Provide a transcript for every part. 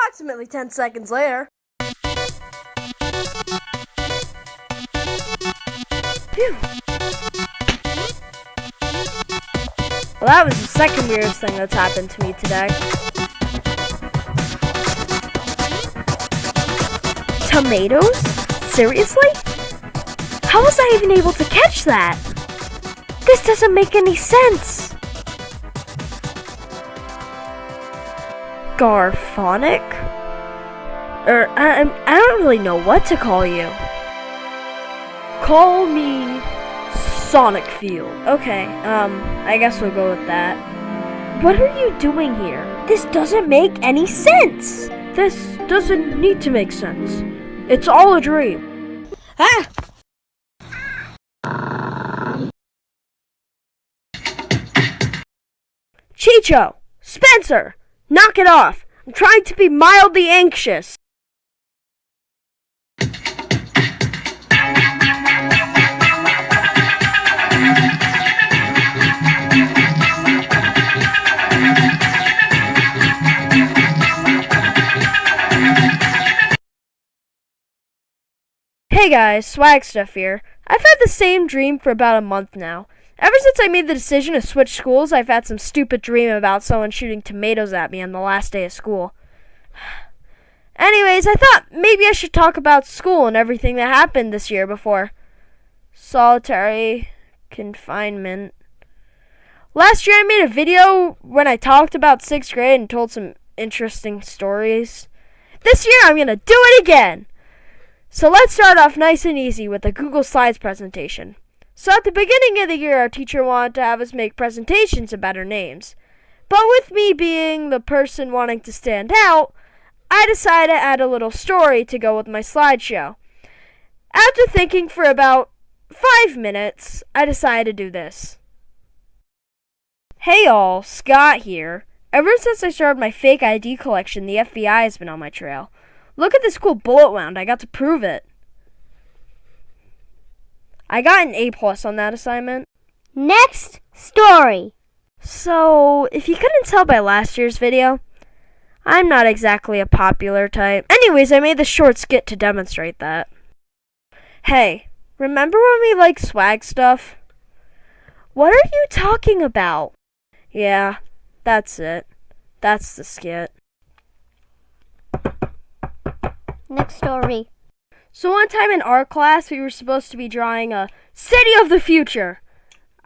Approximately 10 seconds later. Phew. Well, that was the second weirdest thing that's happened to me today. Tomatoes? Seriously? How was I even able to catch that? This doesn't make any sense. Garphonic? I don't really know what to call you. Call me Sonic Field. Okay, I guess we'll go with that. What are you doing here? This doesn't make any sense. This doesn't need to make sense. It's all a dream. Ah! Chicho! Spencer! Knock it off! I'm trying to be mildly anxious. Hey guys, Swagstufff here. I've had the same dream for about a month now. Ever since I made the decision to switch schools, I've had some stupid dream about someone shooting tomatoes at me on the last day of school. Anyways, I thought maybe I should talk about school and everything that happened this year before solitary confinement. Last year I made a video when I talked about 6th grade and told some interesting stories. This year I'm gonna do it again! So let's start off nice and easy with the Google Slides presentation. So at the beginning of the year, our teacher wanted to have us make presentations about our names. But with me being the person wanting to stand out, I decided to add a little story to go with my slideshow. After thinking for about 5 minutes, I decided to do this. Hey all, Scott here. Ever since I started my fake ID collection, the FBI has been on my trail. Look at this cool bullet wound. I got to prove it. I got an A+ on that assignment. Next story. So, if you couldn't tell by last year's video, I'm not exactly a popular type. Anyways, I made this short skit to demonstrate that. Hey, remember when we liked Swagstufff? What are you talking about? Yeah, that's it. That's the skit. Next story. So one time in art class, we were supposed to be drawing a city of the future.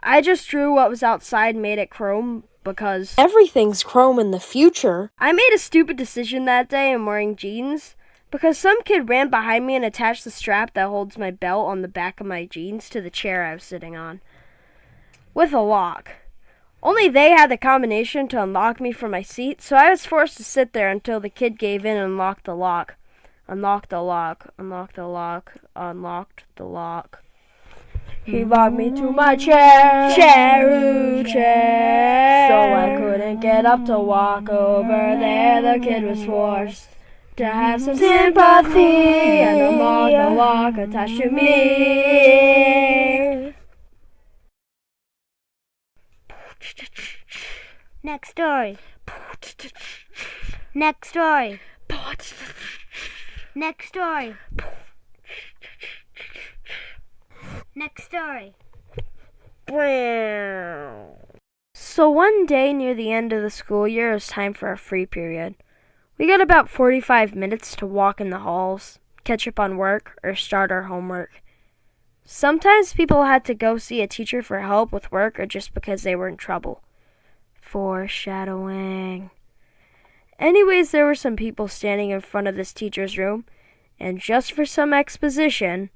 I just drew what was outside and made it chrome because everything's chrome in the future. I made a stupid decision that day. I'm wearing jeans because some kid ran behind me and attached the strap that holds my belt on the back of my jeans to the chair I was sitting on with a lock. Only they had the combination to unlock me from my seat, so I was forced to sit there until the kid gave in and unlocked the lock. Unlocked the lock, unlocked the lock, unlocked the lock. He locked me to my chair, chair. So I couldn't get up to walk over there. The kid was forced to have some sympathy and unlock the lock attached to me. Next story. Next story. Next story. Next story. So one day near the end of the school year, it was time for a free period. We got about 45 minutes to walk in the halls, catch up on work, or start our homework. Sometimes people had to go see a teacher for help with work or just because they were in trouble. Foreshadowing. Anyways, there were some people standing in front of this teacher's room, and just for some exposition,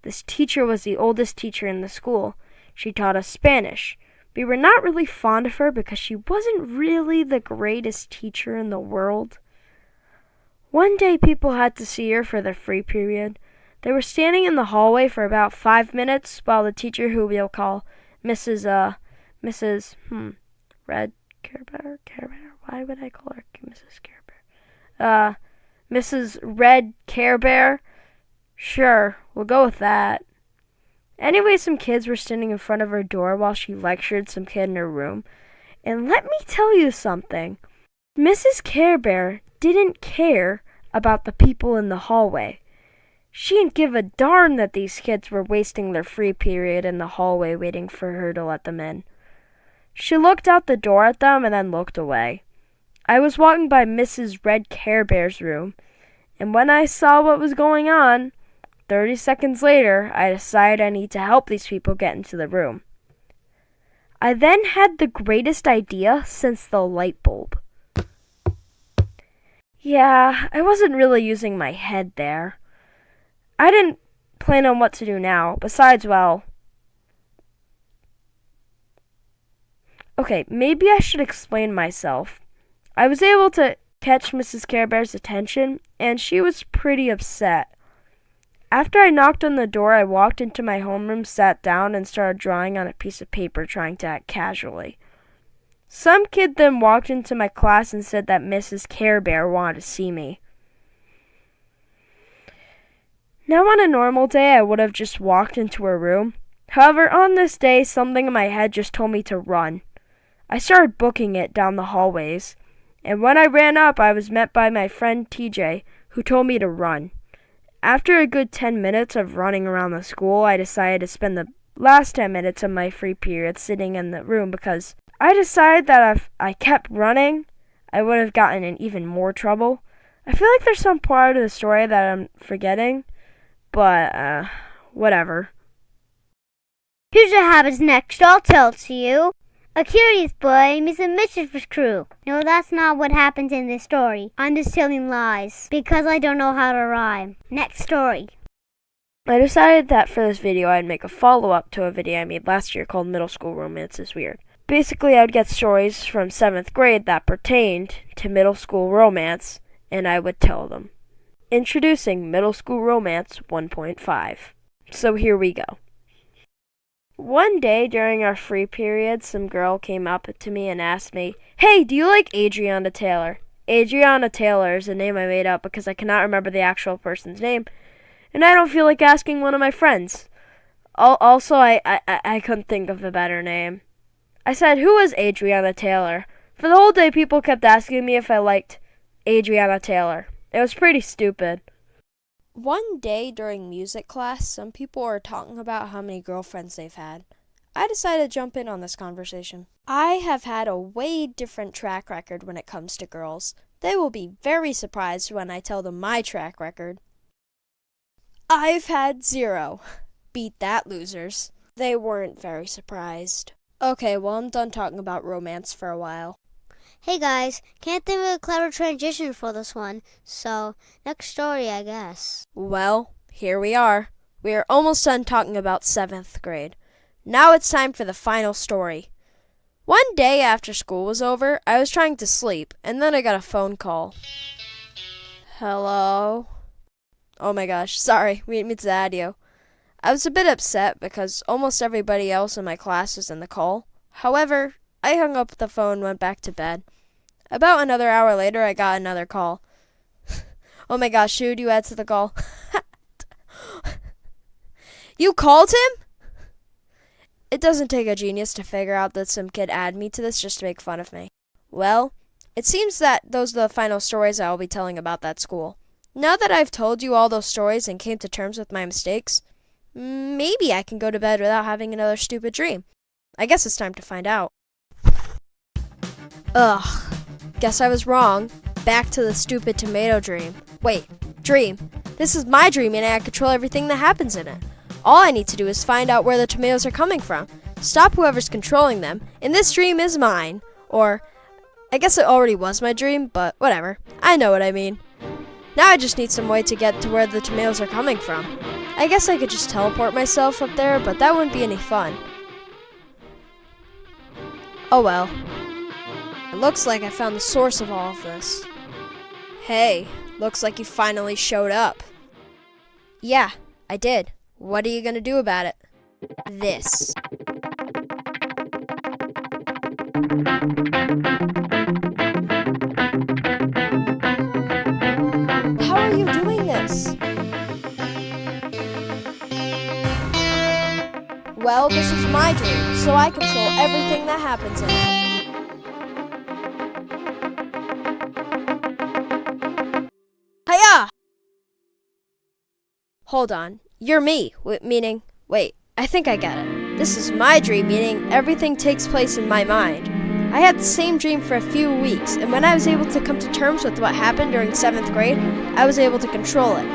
this teacher was the oldest teacher in the school. She taught us Spanish. We were not really fond of her because she wasn't really the greatest teacher in the world. One day people had to see her for their free period. They were standing in the hallway for about 5 minutes while the teacher, who we'll call Mrs. Red Care Bear? Why would I call her Mrs. Care Bear? Mrs. Red Care Bear? Sure, we'll go with that. Anyway, some kids were standing in front of her door while she lectured some kid in her room. And let me tell you something. Mrs. Care Bear didn't care about the people in the hallway. She didn't give a darn that these kids were wasting their free period in the hallway waiting for her to let them in. She looked out the door at them and then looked away. I was walking by Mrs. Red Care Bear's room, and when I saw what was going on, 30 seconds later, I decided I need to help these people get into the room. I then had the greatest idea since the light bulb. Yeah, I wasn't really using my head there. I didn't plan on what to do now, besides, well... Okay, maybe I should explain myself. I was able to catch Mrs. Care Bear's attention, and she was pretty upset. After I knocked on the door, I walked into my homeroom, sat down, and started drawing on a piece of paper, trying to act casually. Some kid then walked into my class and said that Mrs. Care Bear wanted to see me. Now on a normal day, I would have just walked into her room. However, on this day, something in my head just told me to run. I started booking it down the hallways, and when I ran up, I was met by my friend TJ, who told me to run. After a good 10 minutes of running around the school, I decided to spend the last 10 minutes of my free period sitting in the room because I decided that if I kept running, I would have gotten in even more trouble. I feel like there's some part of the story that I'm forgetting, but, whatever. Here's what happens next. I'll tell it to you. A curious boy meets a mischievous crew. No, that's not what happens in this story. I'm just telling lies because I don't know how to rhyme. Next story. I decided that for this video I'd make a follow-up to a video I made last year called Middle School Romance is Weird. Basically, I would get stories from 7th grade that pertained to middle school romance, and I would tell them. Introducing Middle School Romance 1.5. So here we go. One day during our free period, some girl came up to me and asked me, "Hey, do you like Adriana Taylor?" Adriana Taylor is a name I made up because I cannot remember the actual person's name, and I don't feel like asking one of my friends. Also, I couldn't think of a better name. I said, "Who is Adriana Taylor?" For the whole day, people kept asking me if I liked Adriana Taylor. It was pretty stupid. One day during music class, some people were talking about how many girlfriends they've had. I decided to jump in on this conversation. I have had a way different track record when it comes to girls. They will be very surprised when I tell them my track record. I've had 0. Beat that, losers. They weren't very surprised. Okay, well, I'm done talking about romance for a while. Hey guys, can't think of a clever transition for this one, so next story, I guess. Well, here we are. We are almost done talking about 7th grade. Now it's time for the final story. One day after school was over, I was trying to sleep, and then I got a phone call. Hello? Oh my gosh, sorry, it's the audio. I was a bit upset because almost everybody else in my class was in the call. However, I hung up the phone and went back to bed. About another hour later, I got another call. Oh my gosh, who do you add to the call? You called him? It doesn't take a genius to figure out that some kid added me to this just to make fun of me. Well, it seems that those are the final stories I will be telling about that school. Now that I've told you all those stories and came to terms with my mistakes, maybe I can go to bed without having another stupid dream. I guess it's time to find out. Ugh, guess I was wrong. Back to the stupid tomato dream. Wait, dream. This is my dream and I control everything that happens in it. All I need to do is find out where the tomatoes are coming from, stop whoever's controlling them, and this dream is mine. Or, I guess it already was my dream, but whatever. I know what I mean. Now I just need some way to get to where the tomatoes are coming from. I guess I could just teleport myself up there, but that wouldn't be any fun. Oh well. It looks like I found the source of all of this. Hey, looks like you finally showed up. Yeah, I did. What are you gonna do about it? This. How are you doing this? Well, this is my dream, so I control everything that happens in it. Hold on. You're me, meaning, wait, I think I get it. This is my dream, meaning everything takes place in my mind. I had the same dream for a few weeks, and when I was able to come to terms with what happened during 7th grade, I was able to control it.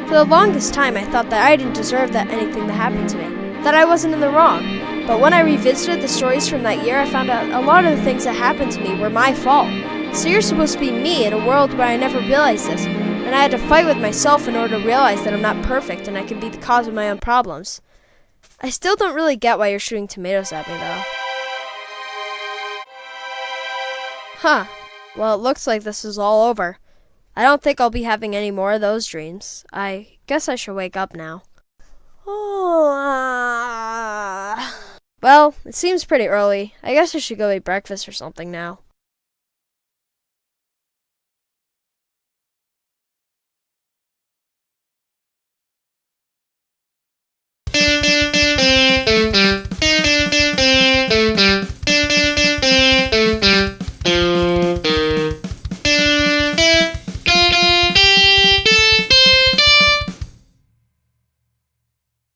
For the longest time, I thought that I didn't deserve anything that happened to me, that I wasn't in the wrong. But when I revisited the stories from that year, I found out a lot of the things that happened to me were my fault. So you're supposed to be me in a world where I never realized this, and I had to fight with myself in order to realize that I'm not perfect and I can be the cause of my own problems. I still don't really get why you're shooting tomatoes at me, though. Huh. Well, it looks like this is all over. I don't think I'll be having any more of those dreams. I guess I should wake up now. Well, it seems pretty early. I guess I should go eat breakfast or something now.